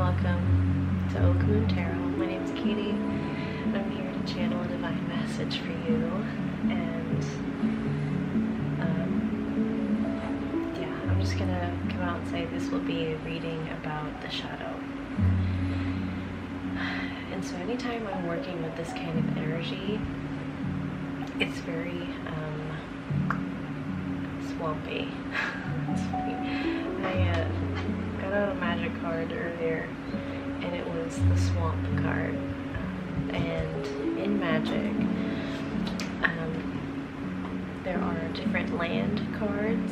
welcome to Oak Moon Tarot. My name's Katie, and I'm here to channel a divine message for you. And yeah, I'm just gonna come out and say this will be a reading about the shadow. And so anytime I'm working with this kind of energy, it's very swampy. It's funny. I got out a magic card earlier, and it was the swamp card. And in magic, there are different land cards,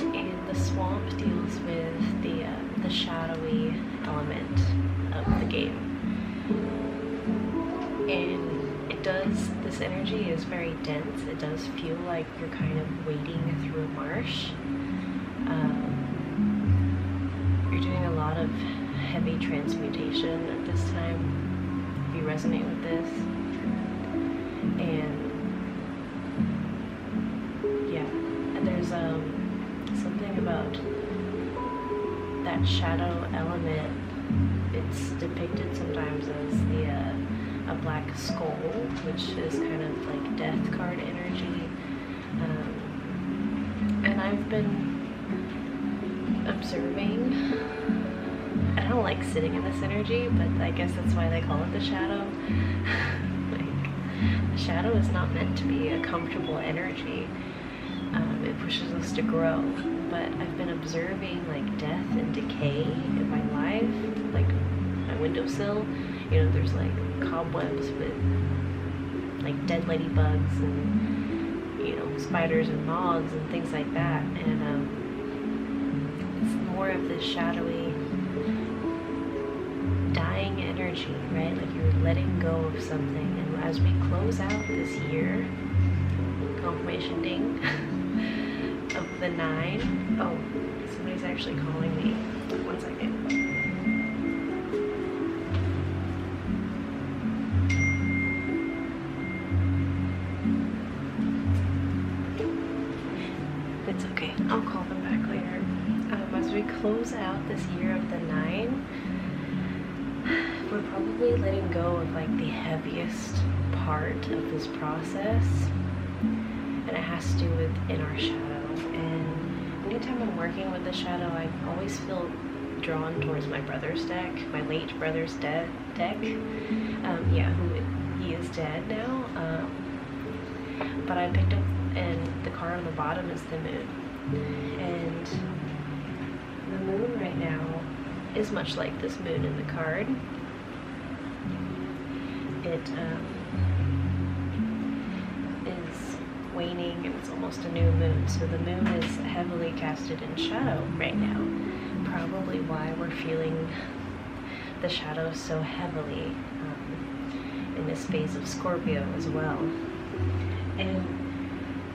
and the swamp deals with the shadowy element of the game. And this energy is very dense. It does feel like you're kind of wading through a marsh. You're doing a lot of heavy transmutation at this time, if you resonate with this. And yeah, and there's something about that shadow element. It's depicted sometimes as a black skull, which is kind of like death card energy. And I've been observing. I don't like sitting in this energy, but I guess that's why they call it the shadow. Like, the shadow is not meant to be a comfortable energy. It pushes us to grow. But I've been observing like death and decay in my life, like my windowsill. You know, there's like cobwebs with like dead ladybugs and, you know, spiders and moths and things like that. And it's more of this shadowy dying energy, right? Like you're letting go of something. And as we close out this year, confirmation ding, of the 9. Oh, somebody's actually calling me. 1 second. It's okay. I'll call them back later. As we close out this year of the 9, we're probably letting go of like the heaviest part of this process, and it has to do with inner shadow. And anytime I'm working with the shadow, I always feel drawn towards my brother's deck, my late brother's deck. Yeah, he is dead now. But I picked up, and the card on the bottom is the moon. And the moon right now is much like this moon in the card. It is waning, and it's almost a new moon. So the moon is heavily casted in shadow right now. Probably why we're feeling the shadow so heavily in this phase of Scorpio as well. And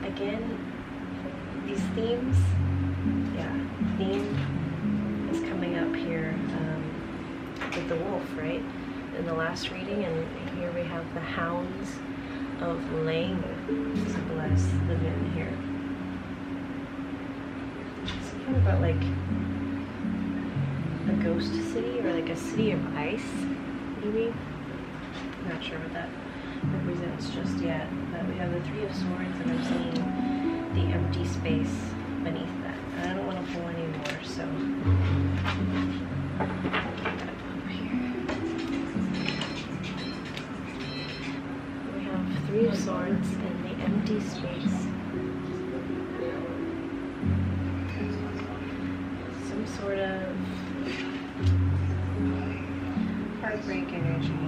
again, these themes, theme is coming up here with the wolf, right? In the last reading, and here we have the hounds of Lang symbolize the moon here. It's kind of about like a ghost city, or like a city of ice, maybe. I'm not sure what that represents just yet, but we have the 3 of Swords, and I'm seeing the empty space beneath that. And I don't want to pull anymore, so we have 3 of Swords and the empty space. Some sort of heartbreak energy.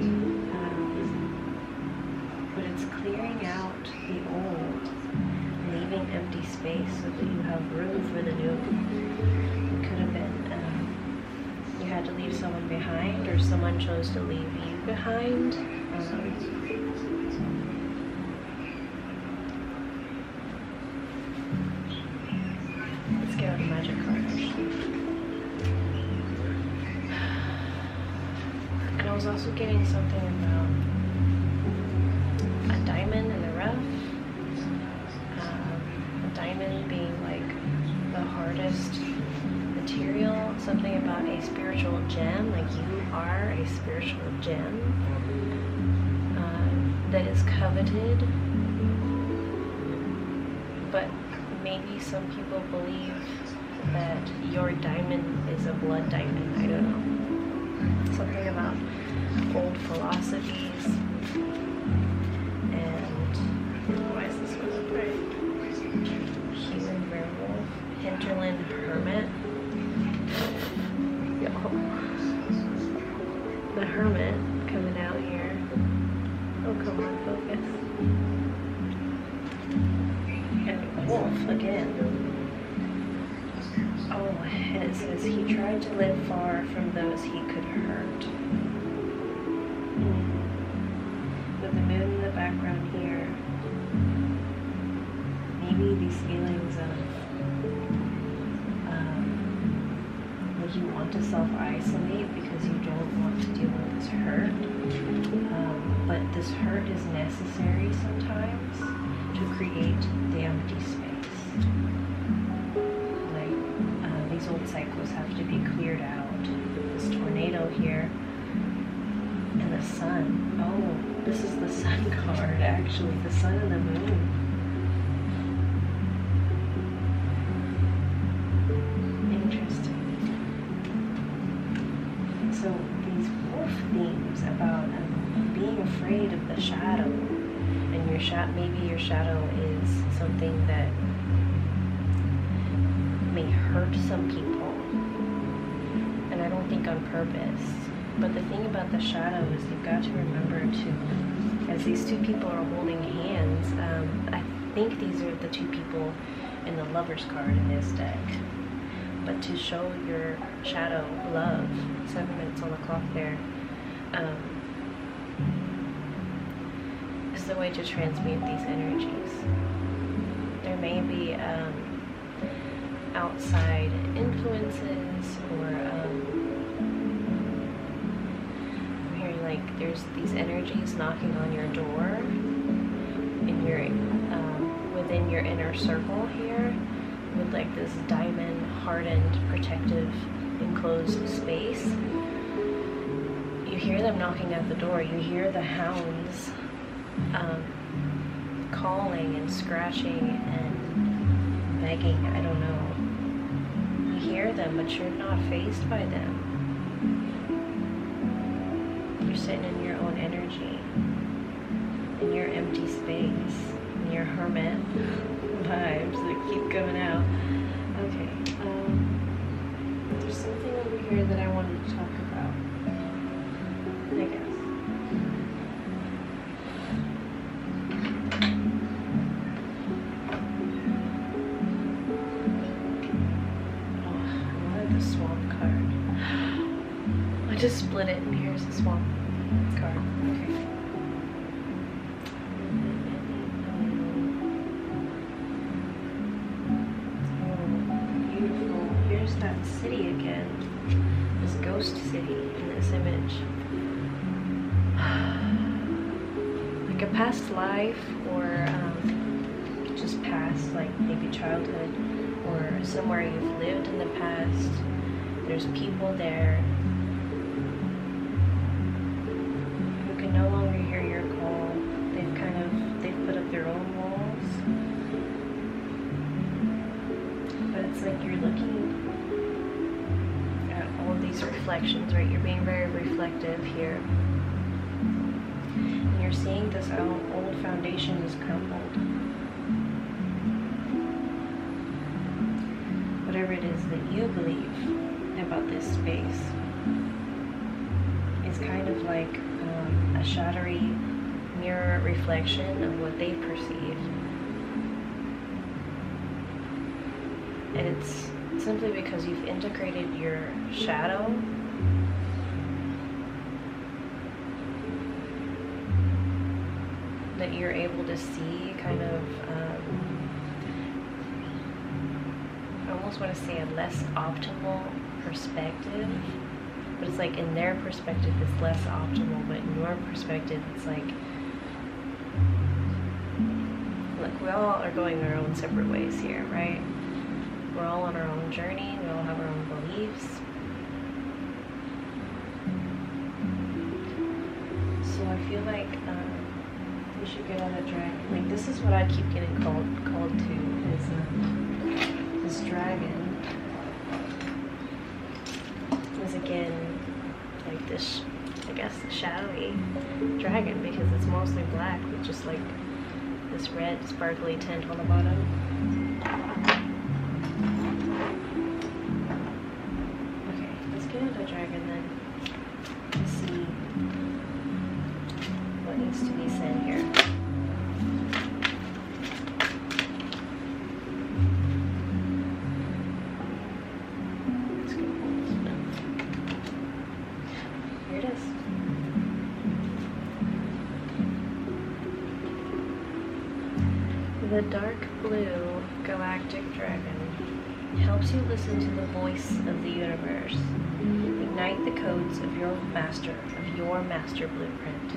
But it's clearing out the old, leaving empty space so that you have room for the new. It could have been you had to leave someone behind, or someone chose to leave you behind. Let's get out a magic card. And I was also getting something about a diamond in the rough. A diamond being like the hardest material something about a spiritual gem, like you are a spiritual gem that is coveted, but maybe some people believe that your diamond is a blood diamond. I don't know. Something about old philosophies. And why is this one upright? Human werewolf, hinterland hermit. The hermit coming out here. Oh, come on, focus. And wolf again. Oh, it says he tried to live far from those he could hurt. With the moon in the background here, maybe these feelings of like you want to self-isolate because you don't want to deal with this hurt, but this hurt is necessary sometimes to create the empty space. Like these old cycles have to be cleared out. This tornado here. And the sun. Oh, this is the sun card, actually. The sun and the moon. Interesting. So these wolf themes about being afraid of the shadow, and maybe your shadow is something that may hurt some people, and I don't think on purpose. But the thing about the shadow is you've got to remember to, as these two people are holding hands, I think these are the two people in the Lover's card in this deck. But to show your shadow love, 7 minutes on the clock there, is the way to transmute these energies. There may be outside influences, or like there's these energies knocking on your door in your within your inner circle here, with like this diamond hardened protective enclosed space. You hear them knocking at the door. You hear the hounds calling and scratching and begging. I don't know. You hear them, but you're not faced by them. You're sitting in your own energy, in your empty space, in your hermit vibes that keep coming out. Okay, there's something over here that I wanted to talk about, I guess. Oh, I wanted the swamp card. I just split it and here's the swamp card. Okay. Oh, beautiful. Here's that city again. This ghost city in this image. Like a past life, or just past, like maybe childhood, or somewhere you've lived in the past. There's people there no longer hear your call. They've put up their own walls. But it's like you're looking at all of these reflections, right? You're being very reflective here. And you're seeing this old foundation is crumbled. Whatever it is that you believe about this space is kind of like a shadowy mirror reflection of what they perceive. And it's simply because you've integrated your shadow that you're able to see kind of, I almost want to say a less optimal perspective. But it's like in their perspective it's less optimal, but in your perspective it's like we all are going our own separate ways here, right? We're all on our own journey, we all have our own beliefs. should get on a dragon. Like, this is what I keep getting called to, is this dragon. Is again, like this, I guess, shadowy dragon, because it's mostly black with just like this red sparkly tint on the bottom. Okay, let's get into the dragon then to see what needs to be said here. Let's go. Here it is. The dark blue galactic dragon helps you listen to the voice of the universe, ignite the codes of your master blueprint,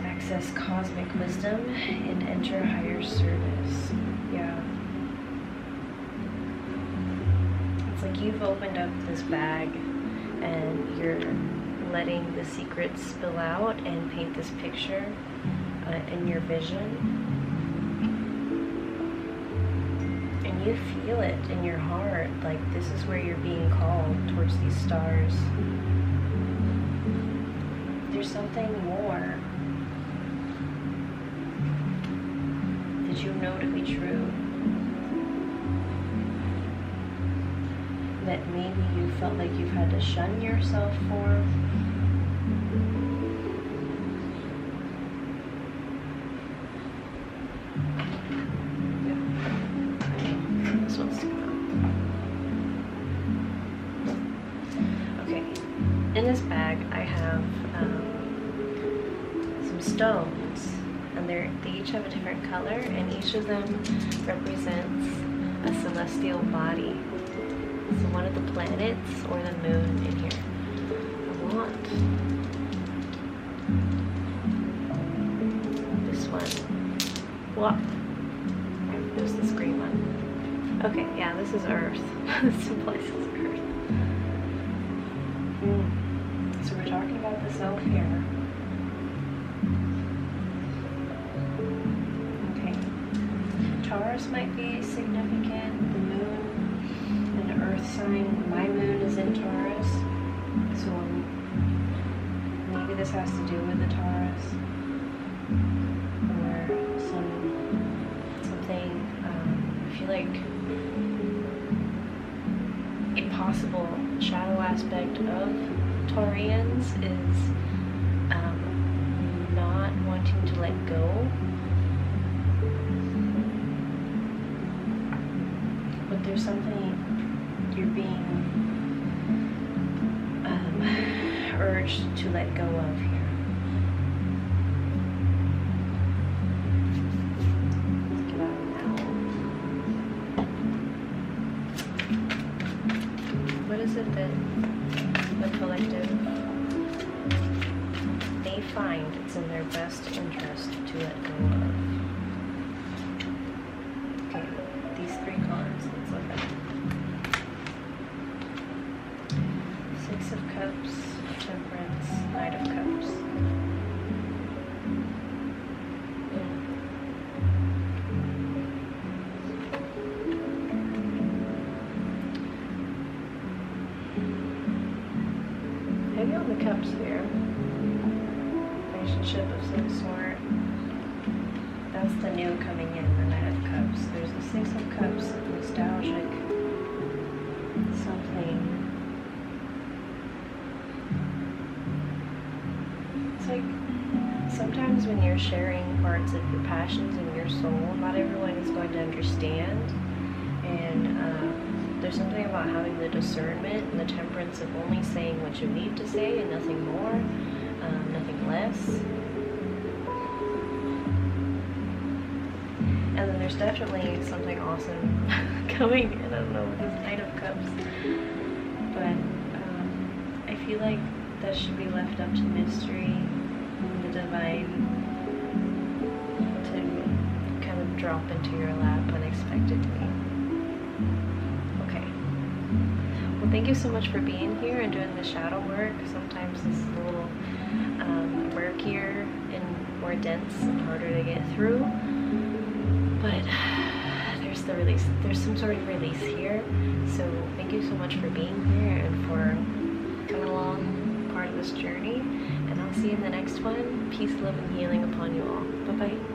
access cosmic wisdom, and enter higher service. Yeah. It's like you've opened up this bag and you're letting the secrets spill out and paint this picture in your vision. You feel it in your heart, like this is where you're being called, towards these stars. There's something more that you know to be true, that maybe you felt like you've had to shun yourself for. In this bag, I have some stones, and they each have a different color, and each of them represents a celestial body. So one of the planets or the moon in here. I want this one. What? There's this green one. Okay, yeah, this is Earth. This symbolizes Earth. So we're talking about the self here. Okay. Taurus might be significant. The moon, an earth sign. My moon is in Taurus. So maybe this has to do with the Taurus. Or something, I feel like a possible shadow aspect of Taurians is not wanting to let go, but there's something you're being urged to let go of here. Let's get out now. What is it that the collective, they find it's in their best interest to let go of? Okay, these three cards, let's look at them. Six of Cups, Temperance, Knight of Cups. Maybe on the cups here. Relationship of some sort. That's the new coming in, the Knight of Cups. There's the Six of Cups, nostalgic, something. It's like sometimes when you're sharing parts of your passions and your soul, not everyone is going to understand. And there's something about having the discernment and the temperance of only saying what you need to say and nothing more, nothing less. And then there's definitely something awesome coming in. I don't know, with this Knight of Cups. But I feel like that should be left up to mystery and the divine to kind of drop into your lap unexpectedly. Well, thank you so much for being here and doing the shadow work. Sometimes this is a little murkier in more more dense and harder to get through. But there's the release. There's some sort of release here. So thank you so much for being here and for coming along part of this journey. And I'll see you in the next one. Peace, love, and healing upon you all. Bye-bye.